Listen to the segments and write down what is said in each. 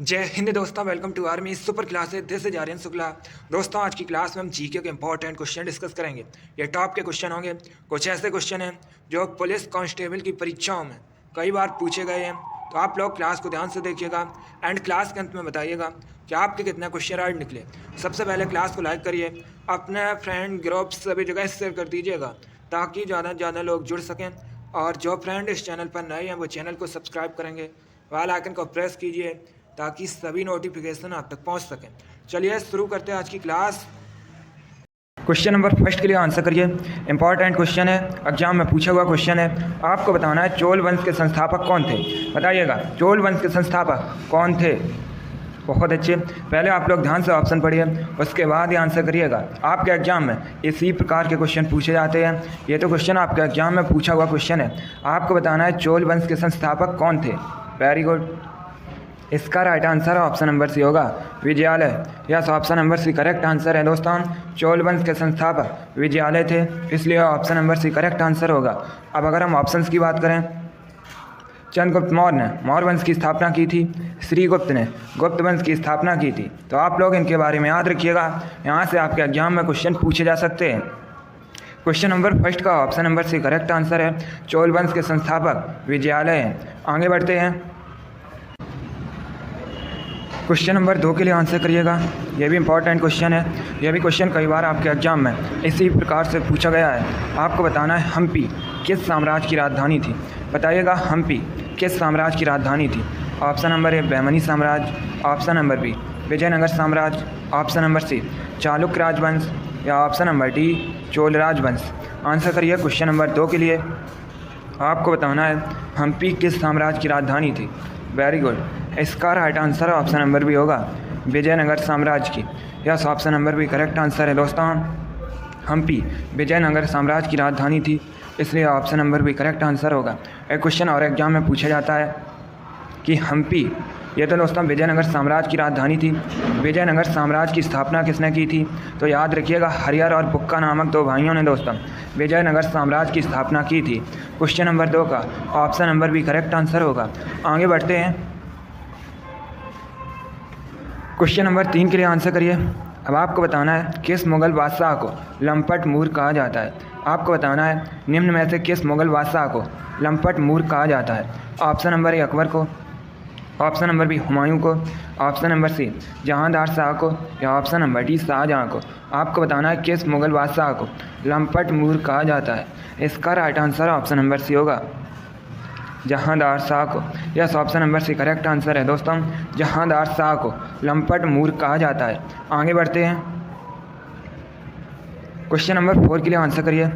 जय हिंद दोस्तों, welcome to army super classes. This is Aryan Shukla. दोस्तों, आज की क्लास में हम जीके के इंपॉर्टेंट क्वेश्चन डिस्कस करेंगे। ये टॉप के क्वेश्चन होंगे। कुछ ऐसे क्वेश्चन हैं जो पुलिस कांस्टेबल की परीक्षाओं में कई बार पूछे गए हैं, तो आप लोग क्लास को ध्यान से देखिएगा एंड क्लास के अंत में बताइएगा कि आपके कितने क्वेश्चन राइट निकले। सबसे पहले क्लास को लाइक करिए, अपने फ्रेंड ग्रुप सभी जगह शेयर कर दीजिएगा ताकि ज़्यादा से ज़्यादा लोग जुड़ सकें। और जो फ्रेंड इस चैनल पर नए हैं वो चैनल को सब्सक्राइब करेंगे, बेल आइकन को प्रेस कीजिए ताकि सभी नोटिफिकेशन आप तक पहुंच सकें। चलिए शुरू करते हैं आज की क्लास। क्वेश्चन नंबर फर्स्ट के लिए आंसर करिए। इंपॉर्टेंट क्वेश्चन है, एग्जाम में पूछा हुआ क्वेश्चन है। आपको बताना है चोल वंश के संस्थापक कौन थे। बताइएगा चोल वंश के संस्थापक कौन थे। बहुत अच्छे। पहले आप लोग ध्यान से ऑप्शन पढ़िए, उसके बाद ही आंसर करिएगा। आपके एग्जाम में इसी प्रकार के क्वेश्चन पूछे जाते हैं। ये तो क्वेश्चन आपके एग्जाम में पूछा हुआ क्वेश्चन है। आपको बताना है चोल वंश के संस्थापक कौन थे। Very good. इसका right answer option number C होगा, Vijayalaya. Yes, option number C correct answer है। दोस्तों, चोल वंश के संस्थापक विजयालय थे, इसलिए option number C correct answer होगा। अब अगर हम ऑप्शंस की बात करें, चंद्रगुप्त मौर्य ने मौर्य वंश की स्थापना की थी, श्रीगुप्त ने गुप्त वंश की स्थापना की थी। तो आप लोग इनके बारे में याद रखिएगा, यहाँ से आपके एग्जाम में क्वेश्चन पूछे जा सकते हैं। क्वेश्चन नंबर फर्स्ट का option number C correct answer है, चोल वंश के संस्थापक विजयालय हैं। आगे बढ़ते हैं। क्वेश्चन नंबर 2 के लिए आंसर करिएगा। यह भी इंपॉर्टेंट क्वेश्चन है। यह भी क्वेश्चन कई बार आपके एग्जाम में इसी प्रकार से पूछा गया है। आपको बताना है हम्पी किस साम्राज्य की राजधानी थी। बताइएगा हम्पी किस साम्राज्य की राजधानी थी। ऑप्शन नंबर ए बहमनी साम्राज्य, ऑप्शन नंबर बी विजयनगर साम्राज्य, ऑप्शन नंबर सी चालुक्य राजवंश या ऑप्शन नंबर डी चोल राजवंश। आंसर करिए क्वेश्चन नंबर 2 के लिए। आपको बताना है हम्पी किस साम्राज्य की राजधानी थी। Very good. इसका राइट आंसर ऑप्शन नंबर भी होगा, विजयनगर साम्राज्य की। यस, ऑप्शन नंबर भी करेक्ट आंसर है। दोस्तों, हम्पी विजयनगर साम्राज्य की राजधानी थी, इसलिए ऑप्शन नंबर भी करेक्ट आंसर होगा। एक क्वेश्चन और एग्जाम में पूछा जाता है कि हम्पी, ये तो दोस्तों विजयनगर साम्राज्य की राजधानी थी। विजयनगर साम्राज्य की स्थापना किसने की थी। तो याद रखिएगा हरिहर और बुक्का नामक 2 भाइयों ने दोस्तों विजयनगर साम्राज्य की स्थापना की थी। क्वेश्चन नंबर 2 का ऑप्शन नंबर भी करेक्ट आंसर होगा। आगे बढ़ते हैं। क्वेश्चन नंबर 3 के लिए आंसर करिए। अब आपको बताना है किस मुगल बादशाह को लंपट मूर कहा जाता है। आपको बताना है निम्न में से किस मुगल बादशाह को लंपट मूर कहा जाता है। ऑप्शन नंबर ए अकबर को, ऑप्शन नंबर बी हुमायूं को, option number C Jahandar Shah को या ऑप्शन नंबर डी शाहजहां को। आपको बताना है किस मुगल बादशाह को लंपट मूर कहा जाता है। इसका right answer option number C होगा, जहांदार शाह को। Yes, option number C correct answer है। दोस्तों, जहांदार शाह को लंपट मूर कहा जाता है। आगे बढ़ते हैं। क्वेश्चन नंबर 4 के लिए आंसर करिए।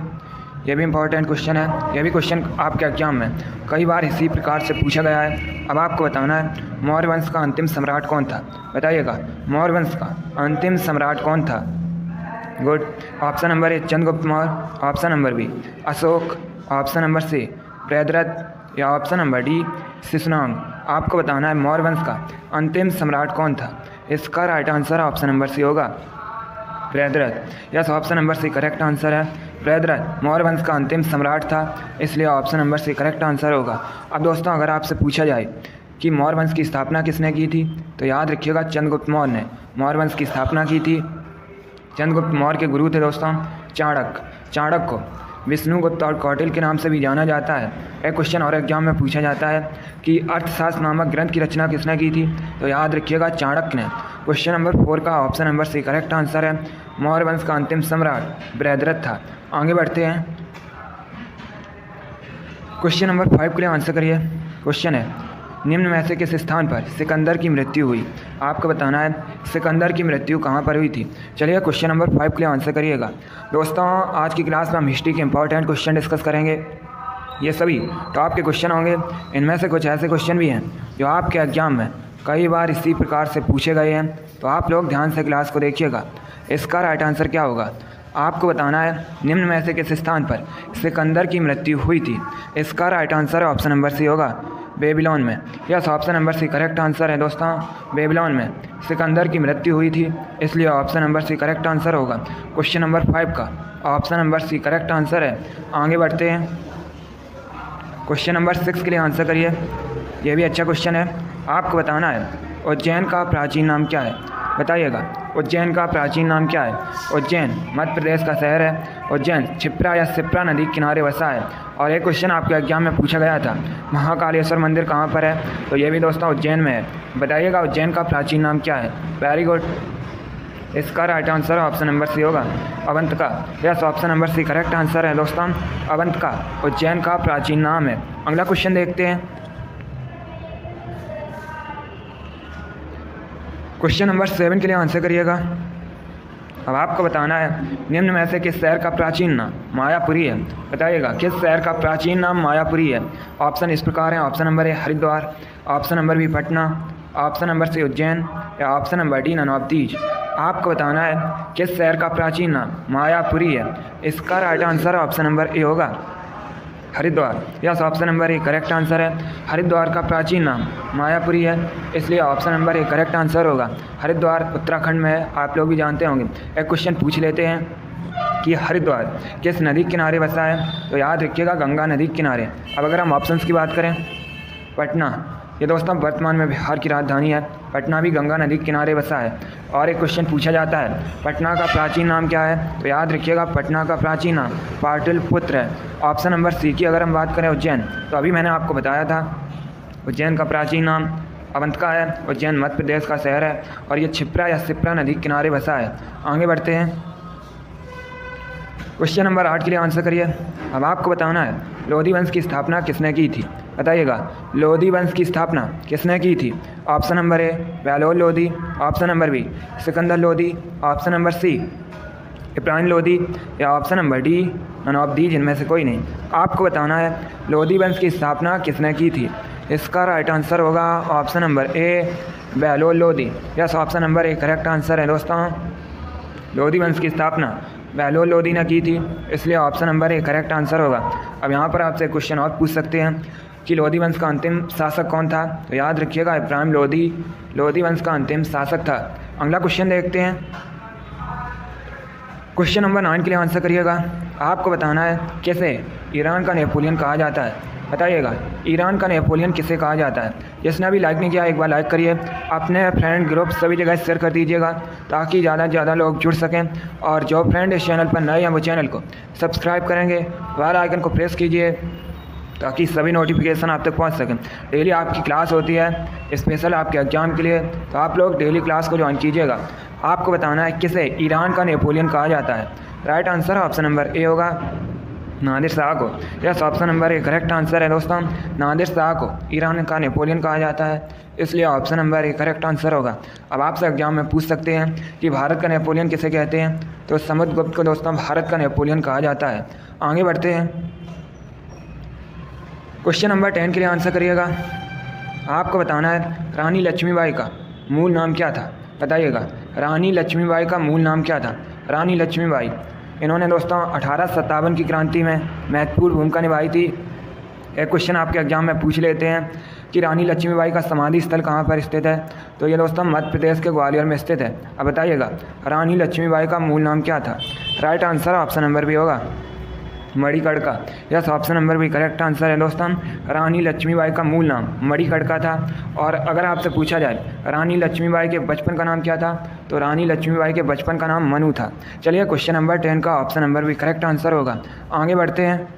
यह भी इंपॉर्टेंट क्वेश्चन है। यह भी क्वेश्चन आपके एग्जाम में कई बार इसी प्रकार से पूछा गया है। अब आपको बताना है मौर्य वंश का अंतिम सम्राट कौन था। बताइएगा मौर्य वंश का अंतिम सम्राट कौन था। Good. Option number A Chandragupta Maurya, option number B Ashoka, option number C Priyadrath या ऑप्शन नंबर डी शिशुनाग। आपको बताना है मौर्य वंश का अंतिम सम्राट कौन था। इसका right answer option number C होगा, Priyadrath. Yes, option number C correct answer है। प्रियद्रथ मौर्य वंश का अंतिम सम्राट था, इसलिए option number C correct answer होगा। अब दोस्तों, अगर आपसे पूछा जाए कि मौर्य वंश की स्थापना किसने की थी, तो याद रखिएगा चंद्रगुप्त मौर्य ने मौर्य वंश की स्थापना की थी। चंद्रगुप्त मौर्य के गुरु थे दोस्तों चाणक्य। चाणक्य को विष्णुगुप्त और कौटिल्य के नाम से भी जाना जाता है। एक क्वेश्चन और एग्जाम में पूछा जाता है कि अर्थशास्त्र नामक ग्रंथ की रचना किसने की थी। तो याद रखिएगा चाणक्य ने। क्वेश्चन नंबर 4 का option number C correct answer है, मौर्य वंश का अंतिम सम्राट प्रियद्रथ था। आगे बढ़ते हैं। क्वेश्चन नंबर 5 के लिए आंसर करिए। क्वेश्चन है निम्न में से किस स्थान पर सिकंदर की मृत्यु हुई। आपको बताना है सिकंदर की मृत्यु कहाँ पर हुई थी। चलिए क्वेश्चन नंबर 5 के लिए आंसर करिएगा। दोस्तों, आज की क्लास में हम हिस्ट्री के इंपॉर्टेंट क्वेश्चन डिस्कस करेंगे। ये सभी टॉप के क्वेश्चन होंगे। इनमें से कुछ ऐसे क्वेश्चन भी हैं जो आपके एग्जाम में कई बार इसी प्रकार से पूछे गए हैं, तो आप लोग ध्यान से क्लास को देखिएगा। इसका राइट आंसर क्या होगा। आपको बताना है निम्न में से किस स्थान पर सिकंदर की मृत्यु हुई थी। इसका right answer option number C होगा, बेबीलोन में। Yes, option number C correct answer है। दोस्तों, बेबीलोन में सिकंदर की मृत्यु हुई थी, इसलिए option number C correct answer होगा। क्वेश्चन नंबर 5 का option number C correct answer है। आगे बढ़ते हैं। क्वेश्चन नंबर 6 के लिए आंसर करिए। यह भी अच्छा क्वेश्चन है। आपको बताना है उज्जैन का प्राचीन नाम क्या है, बताइएगा। उज्जैन का प्राचीन नाम क्या है? उज्जैन मध्य प्रदेश का शहर है। उज्जैन क्षिप्रा या शिप्रा नदी के किनारे बसा है। और एक क्वेश्चन आपके एग्जाम में पूछा गया था, महाकालेश्वर मंदिर कहाँ पर है? तो ये भी दोस्तों उज्जैन में है। बताइएगा उज्जैन का प्राचीन नाम क्या है? Very good. इसका right answer option number C होगा, Avantika. Yes, option number C correct answer है दोस्तों, अवंतिका उज्जैन का प्राचीन नाम है। अगला क्वेश्चन देखते हैं। क्वेश्चन नंबर 7 के लिए आंसर करिएगा। अब आपको बताना है निम्न में से किस शहर का प्राचीन नाम मायापुरी है? बताइएगा किस शहर का प्राचीन नाम मायापुरी है? ऑप्शन इस प्रकार हैं। Option number A Haridwar, option number B Patna, option number C Ujjain या ऑप्शन नंबर डी ननौबतीज। आपको बताना है किस शहर का प्राचीन नाम मायापुरी है। इसका right answer option number A होगा, Haridwar. Yes, option number A correct answer है। हरिद्वार का प्राचीन नाम मायापुरी है, इसलिए option number A correct answer होगा। हरिद्वार उत्तराखंड में है, आप लोग भी जानते होंगे। एक क्वेश्चन पूछ लेते हैं कि हरिद्वार किस नदी के किनारे बसा है? तो याद रखिएगा गंगा नदी के किनारे। अब अगर हम ऑप्शंस की बात करें, पटना, ये दोस्तों वर्तमान में बिहार की राजधानी है। पटना भी गंगा नदी के किनारे बसा है। और एक क्वेश्चन पूछा जाता है पटना का प्राचीन नाम क्या है? तो याद रखिएगा पटना का प्राचीन नाम पाटलिपुत्र है। ऑप्शन नंबर सी की अगर हम बात करें उज्जैन, तो अभी मैंने आपको बताया था उज्जैन का प्राचीन नाम अवंतिका है। उज्जैन मध्य प्रदेश का शहर है और ये क्षिप्रा या शिप्रा नदी के किनारे बसा है। आगे बढ़ते हैं। क्वेश्चन नंबर 8 के लिए आंसर करिए। अब आपको बताना है लोधी वंश की स्थापना किसने की थी? बताइएगा लोधी वंश की स्थापना किसने की थी? Option number A Bahlol Lodhi, option number B Sikandar Lodhi, option number C Ibrahim Lodhi या ऑप्शन नंबर डी ननौबतीज, जिनमें से कोई नहीं। आपको बताना है लोधी वंश की स्थापना किसने की थी। इसका राइट आंसर होगा option number A Bahlol Lodhi. Yes, option number A correct answer है दोस्तों। लोधी वंश की स्थापना बहलोल लोधी ने की थी, इसलिए option number A correct answer होगा। अब यहाँ पर आपसे क्वेश्चन और पूछ सकते हैं कि लोधी वंश का अंतिम शासक कौन था? तो याद रखिएगा इब्राहिम लोधी लोधी वंश का अंतिम शासक था। अगला क्वेश्चन देखते हैं। क्वेश्चन नंबर 9 के लिए आंसर करिएगा। आपको बताना है कैसे ईरान का नेपोलियन कहा जाता है? बताइएगा ईरान का नेपोलियन किसे कहा जाता है? जिसने अभी लाइक नहीं किया एक बार लाइक करिए, अपने फ्रेंड ग्रुप सभी जगह शेयर कर दीजिएगा ताकि ज़्यादा से ज़्यादा लोग जुड़ सकें। और जो फ्रेंड इस चैनल पर नए हैं वो चैनल को सब्सक्राइब करेंगे, बेल आइकन को प्रेस कीजिए ताकि सभी नोटिफिकेशन आप तक पहुंच सकें। डेली आपकी क्लास होती है स्पेशल आपके एग्जाम के लिए, तो आप लोग डेली क्लास को ज्वाइन कीजिएगा। आपको बताना है किसे ईरान का नेपोलियन कहा जाता है। Right answer option number A होगा, नादिर शाह को। Yes, option number A correct answer है दोस्तों। नादिर शाह को ईरान का नेपोलियन कहा जाता है, इसलिए option number A correct answer होगा। अब आपसे एग्जाम में पूछ सकते हैं कि भारत का नेपोलियन किसे कहते हैं? तो समुद्रगुप्त को दोस्तों भारत का नेपोलियन कहा जाता है। आगे बढ़ते हैं। क्वेश्चन नंबर 10 के लिए आंसर करिएगा। आपको बताना है रानी लक्ष्मीबाई का मूल नाम क्या था? बताइएगा रानी लक्ष्मीबाई का मूल नाम क्या था? रानी लक्ष्मीबाई, इन्होंने दोस्तों 1857 की क्रांति में महत्वपूर्ण भूमिका निभाई थी। एक क्वेश्चन आपके एग्जाम में पूछ लेते हैं कि रानी लक्ष्मीबाई का समाधि स्थल कहाँ पर स्थित है? तो ये दोस्तों मध्य प्रदेश के ग्वालियर में स्थित है। अब बताइएगा रानी लक्ष्मीबाई का मूल नाम क्या था? Right answer option number B होगा, Manikarnika. Yes, option number B correct answer है दोस्तों। रानी लक्ष्मीबाई का मूल नाम मणिकर्णिका था। और अगर आपसे पूछा जाए रानी लक्ष्मीबाई के बचपन का नाम क्या था? तो रानी लक्ष्मीबाई के बचपन का नाम मनु था। चलिए क्वेश्चन नंबर 10 का option number B correct answer होगा। आगे बढ़ते हैं।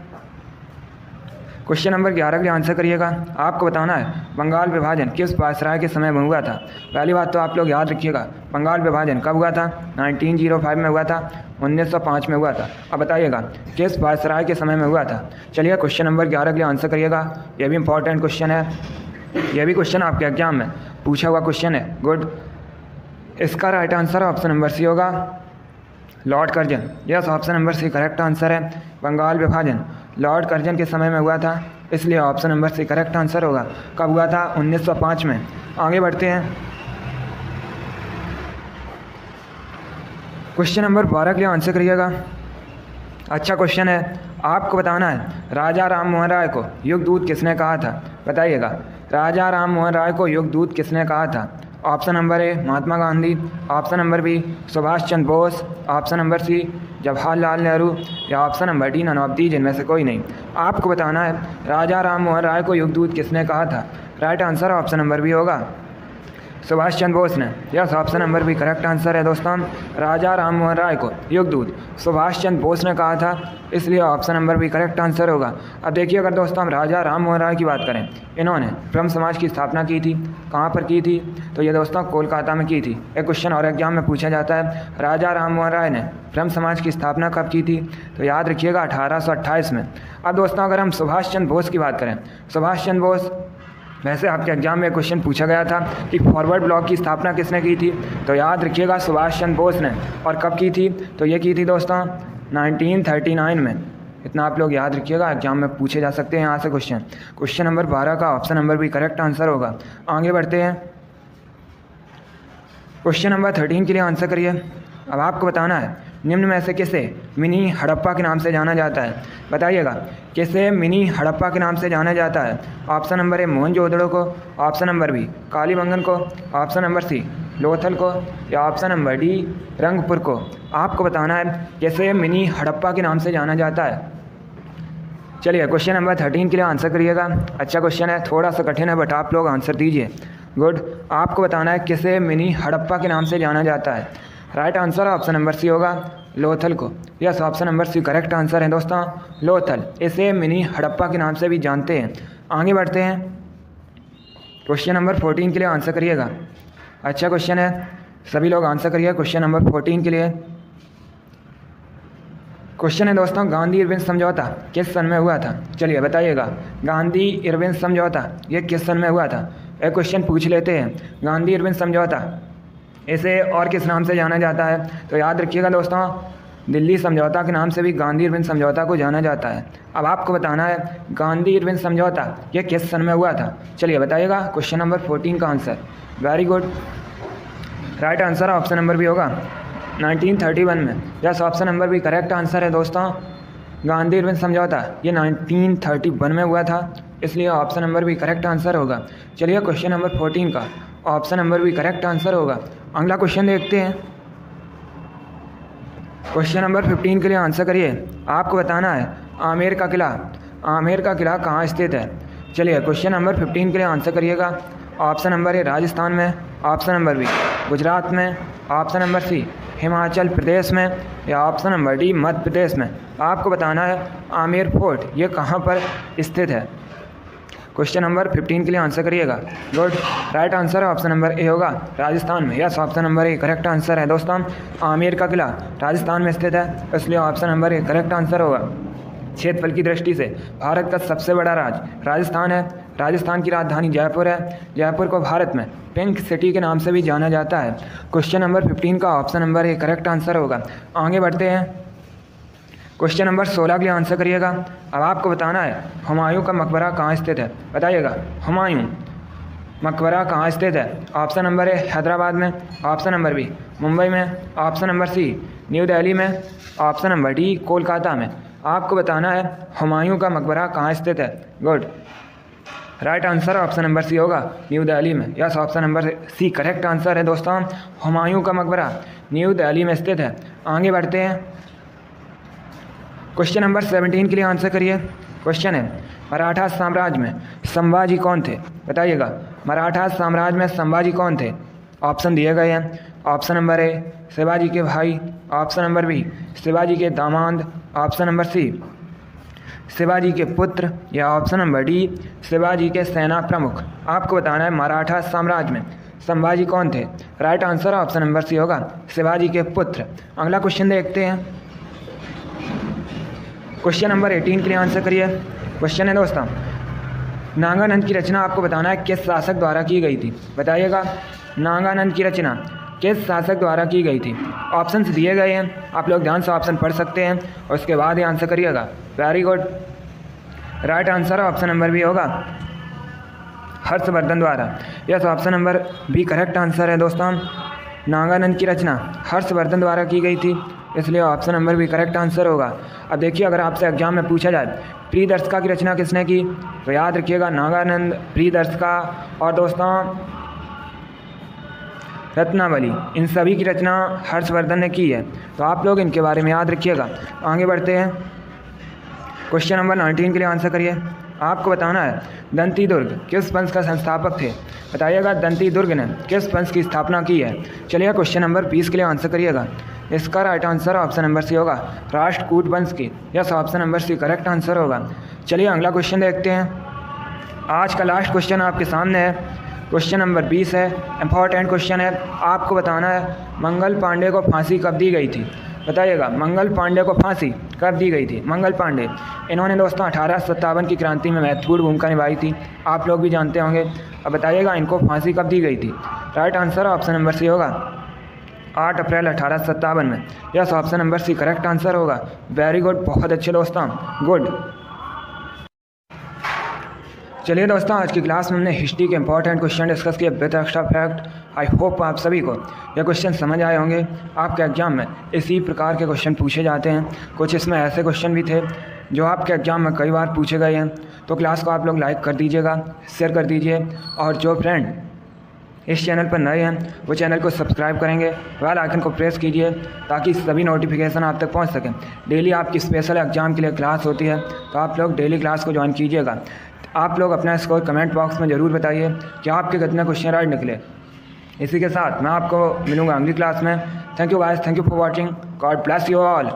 क्वेश्चन नंबर 11 के लिए आंसर करिएगा। आपको बताना है बंगाल विभाजन किस वायसराय के समय में हुआ था? पहली बात तो आप लोग याद रखिएगा बंगाल विभाजन कब हुआ था? 1905 में हुआ था, 1905 में हुआ था। अब बताइएगा किस वायसराय के समय में हुआ था? चलिए क्वेश्चन नंबर 11 के लिए आंसर करिएगा। यह भी इंपॉर्टेंट क्वेश्चन है, यह भी क्वेश्चन आपके एग्जाम में पूछा हुआ क्वेश्चन है। गुड, इसका right answer option number C होगा, Lord Curzon. Yes, option number C correct answer है। बंगाल विभाजन लॉर्ड कर्जन के समय में हुआ था, इसलिए option number C correct answer होगा। कब हुआ था? 1905 में। आगे बढ़ते हैं। क्वेश्चन नंबर 12 के लिए आंसर करिएगा। अच्छा क्वेश्चन है। आपको बताना है राजा राम मोहन राय को युगदूत किसने कहा था? बताइएगा राजा राम मोहन राय को युगदूत किसने कहा था? Option number A Mahatma Gandhi, option number B Subhash Chandra Bose, option number C Jawaharlal Nehru या ऑप्शन नंबर डी ननौबतीज, जिनमें से कोई नहीं। आपको बताना है राजा राम मोहन राय को युगदूत किसने कहा था? Right answer option number B होगा सुभाष चंद्र बोस ने। Yes, option number B correct answer है दोस्तों। राजा राम मोहन राय को युगदूत सुभाष चंद्र बोस ने कहा था, इसलिए option number B correct answer होगा। अब देखिए, अगर दोस्तों हम राजा राम मोहन राय की बात करें, इन्होंने ब्रह्म समाज की स्थापना की थी। कहाँ पर की थी? तो ये दोस्तों कोलकाता में की थी। एक क्वेश्चन और एग्जाम में पूछा जाता है, राजा राम मोहन राय ने ब्रह्म समाज की स्थापना कब की थी? तो याद रखिएगा 1828 में। अब दोस्तों अगर हम सुभाष चंद्र बोस की बात करें, सुभाष चंद्र बोस, वैसे आपके एग्जाम में क्वेश्चन पूछा गया था कि फॉरवर्ड ब्लॉक की स्थापना किसने की थी? तो याद रखिएगा सुभाष चंद्र बोस ने। और कब की थी? तो ये की थी दोस्तों 1939 में। इतना आप लोग याद रखिएगा, एग्जाम में पूछे जा सकते हैं यहाँ से क्वेश्चन। क्वेश्चन नंबर 12 का ऑप्शन नंबर भी करेक्ट आंसर होगा। आगे बढ़ते हैं, क्वेश्चन नंबर 13 के लिए आंसर करिए। अब आपको बताना है निम्न में से किसे मिनी हड़प्पा के नाम से जाना जाता है? बताइएगा किसे मिनी हड़प्पा के नाम से जाना जाता है? ऑप्शन नंबर ए मोहनजोदड़ो को, ऑप्शन नंबर बी कालीबंगन को, ऑप्शन नंबर सी लोथल को, या ऑप्शन नंबर डी रंगपुर को। आपको बताना है किसे मिनी हड़प्पा के नाम से जाना जाता है। चलिए क्वेश्चन नंबर 13 के लिए आंसर करिएगा। अच्छा क्वेश्चन है, थोड़ा सा कठिन है, बट आप लोग आंसर दीजिए। गुड। आपको बताना है किसे मिनी हड़प्पा के नाम से जाना जाता है। Right answer option number C होगा लोथल को। Yes, option number C correct answer है दोस्तों, लोथल। इसे मिनी हड़प्पा के नाम से भी जानते हैं। आगे बढ़ते हैं, क्वेश्चन नंबर 14 के लिए आंसर करिएगा। अच्छा क्वेश्चन है, सभी लोग आंसर करिए क्वेश्चन नंबर 14 के लिए। क्वेश्चन है दोस्तों, गांधी इरविन समझौता किस सन में हुआ था? चलिए बताइएगा, गांधी इरविन समझौता ये किस सन में हुआ था? एक क्वेश्चन पूछ लेते हैं, गांधी इरविन समझौता इसे और किस नाम से जाना जाता है? तो याद रखिएगा दोस्तों, दिल्ली समझौता के नाम से भी गांधी इरविन समझौता को जाना जाता है। अब आपको बताना है गांधी इरविन समझौता ये किस सन में हुआ था? चलिए बताइएगा क्वेश्चन नंबर 14 का answer. Very good. Right answer option number भी होगा 1931 में। यस, ऑप्शन नंबर भी करेक्ट आंसर है दोस्तों। गांधी इरविन समझौता ये 1931 में हुआ था, इसलिए ऑप्शन नंबर भी करेक्ट आंसर होगा। चलिए क्वेश्चन नंबर 14 का ऑप्शन नंबर भी करेक्ट आंसर होगा। अगला क्वेश्चन देखते हैं, क्वेश्चन नंबर 15 के लिए आंसर करिए। आपको बताना है आमेर का किला कहाँ स्थित है? चलिए क्वेश्चन नंबर 15 के लिए आंसर करिएगा। ऑप्शन नंबर ए राजस्थान में, ऑप्शन नंबर बी गुजरात में, ऑप्शन नंबर सी हिमाचल प्रदेश में, या option number D Madhya Pradesh में। आपको बताना है आमेर फोर्ट ये कहाँ पर स्थित है। क्वेश्चन नंबर 15 के लिए आंसर करिएगा। Good. Right answer option number A होगा राजस्थान में। Yes, option number A correct answer है दोस्तों। आमेर का किला राजस्थान में स्थित है, इसलिए option number A correct answer होगा। क्षेत्रफल की दृष्टि से भारत का सबसे बड़ा राज्य राजस्थान है। राजस्थान की राजधानी जयपुर है। जयपुर को भारत में पिंक सिटी के नाम से भी जाना जाता है। क्वेश्चन नंबर 15 का option number A correct answer होगा। आगे बढ़ते हैं, क्वेश्चन नंबर 16 के लिए आंसर करिएगा। अब आपको बताना है हुमायूं का मकबरा कहाँ स्थित है? बताइएगा हुमायूं मकबरा कहाँ स्थित है? ऑप्शन नंबर ए हैदराबाद में, ऑप्शन नंबर बी मुंबई में, option number C new Delhi में, ऑप्शन नंबर डी कोलकाता में। आपको बताना है हुमायूं का मकबरा कहाँ स्थित है। Good. Right answer option number C होगा न्यू दिल्ली में। Yes, option number C correct answer है दोस्तों। हुमायूं का मकबरा न्यू दिल्ली में स्थित है। आगे बढ़ते हैं, क्वेश्चन नंबर 17 के लिए आंसर करिए। क्वेश्चन है मराठा साम्राज्य में संभाजी कौन थे? बताइएगा मराठा साम्राज्य में संभाजी कौन थे? ऑप्शन दिए गए हैं। ऑप्शन नंबर ए शिवाजी के भाई, ऑप्शन नंबर बी शिवाजी के दामाद, ऑप्शन नंबर सी शिवाजी के पुत्र, या ऑप्शन नंबर डी शिवाजी के सेना प्रमुख। आपको बताना है मराठा साम्राज्य में संभाजी कौन थे। Right answer option number C होगा शिवाजी के पुत्र। अगला क्वेश्चन देखते हैं, क्वेश्चन नंबर 18 के लिए आंसर करिए। क्वेश्चन है दोस्तों नागानंद की रचना आपको बताना है किस शासक द्वारा की गई थी? बताइएगा नागानंद की रचना किस शासक द्वारा की गई थी? ऑप्शंस दिए गए हैं, आप लोग ध्यान से ऑप्शन पढ़ सकते हैं और उसके बाद ही आंसर करिएगा। Very good. Right answer option number B होगा हर्षवर्धन द्वारा। Yes, option number B correct answer है दोस्तों। नागानंद की रचना हर्षवर्धन द्वारा की गई थी, इसलिए ऑप्शन नंबर भी करेक्ट आंसर होगा। अब देखिए अगर आपसे एग्जाम में पूछा जाए प्रियदर्शिका की रचना किसने की? तो याद रखिएगा नागानंद, प्रियदर्शिका और दोस्तों रत्नावली, इन सभी की रचना हर्षवर्धन ने की है। तो आप लोग इनके बारे में याद रखिएगा। आगे बढ़ते हैं, क्वेश्चन नंबर 19 के लिए आंसर करिए। आपको बताना है दंती दुर्ग किस वंश का संस्थापक थे। बताइएगा दंती दुर्ग ने किस वंश की स्थापना की है। चलिए क्वेश्चन नंबर 20 के लिए आंसर करिएगा। इसका right answer option number C होगा, राष्ट्रकूट वंश की। Yes, option number C correct answer होगा। चलिए अगला क्वेश्चन देखते हैं। आज का लास्ट क्वेश्चन आपके सामने है, क्वेश्चन नंबर 20 है, इंपॉर्टेंट क्वेश्चन है। आपको बताना है मंगल पांडे को फांसी कब दी गई थी। बताइएगा मंगल पांडे को फांसी कब दी गई थी। मंगल पांडे, इन्होंने दोस्तों 1857 की क्रांति में महत्वपूर्ण भूमिका निभाई थी, आप लोग भी जानते होंगे। अब बताइएगा इनको फांसी कब दी गई थी। Right answer option number C होगा, 8 अप्रैल 1857 में। Yes, option number C correct answer होगा। वेरी गुड, बहुत अच्छे दोस्तों, गुड। चलिए दोस्तों, आज की क्लास में हमने हिस्ट्री के इंपॉर्टेंट क्वेश्चन डिस्कस किए with extra fact. I hope आप सभी को ये क्वेश्चन समझ आए होंगे। आपके एग्जाम में इसी प्रकार के क्वेश्चन पूछे जाते हैं। कुछ इसमें ऐसे क्वेश्चन भी थे जो आपके एग्जाम में कई बार पूछे गए हैं। तो क्लास को आप लोग लाइक कर दीजिएगा, शेयर कर दीजिए, और जो फ्रेंड इस चैनल पर नए हैं वो चैनल को सब्सक्राइब करेंगे, बेल आइकन को प्रेस कीजिए ताकि सभी नोटिफिकेशन आप तक पहुंच सकें। डेली आपकी स्पेशल एग्जाम के लिए क्लास होती है, तो आप लोग डेली क्लास को ज्वाइन कीजिएगा। आप लोग अपना स्कोर कमेंट बॉक्स में ज़रूर बताइए कि आपके कितने क्वेश्चन राइट निकले। इसी के साथ मैं आपको मिलूँगा अगली क्लास में। Thank you guys, thank you for watching, God bless you all.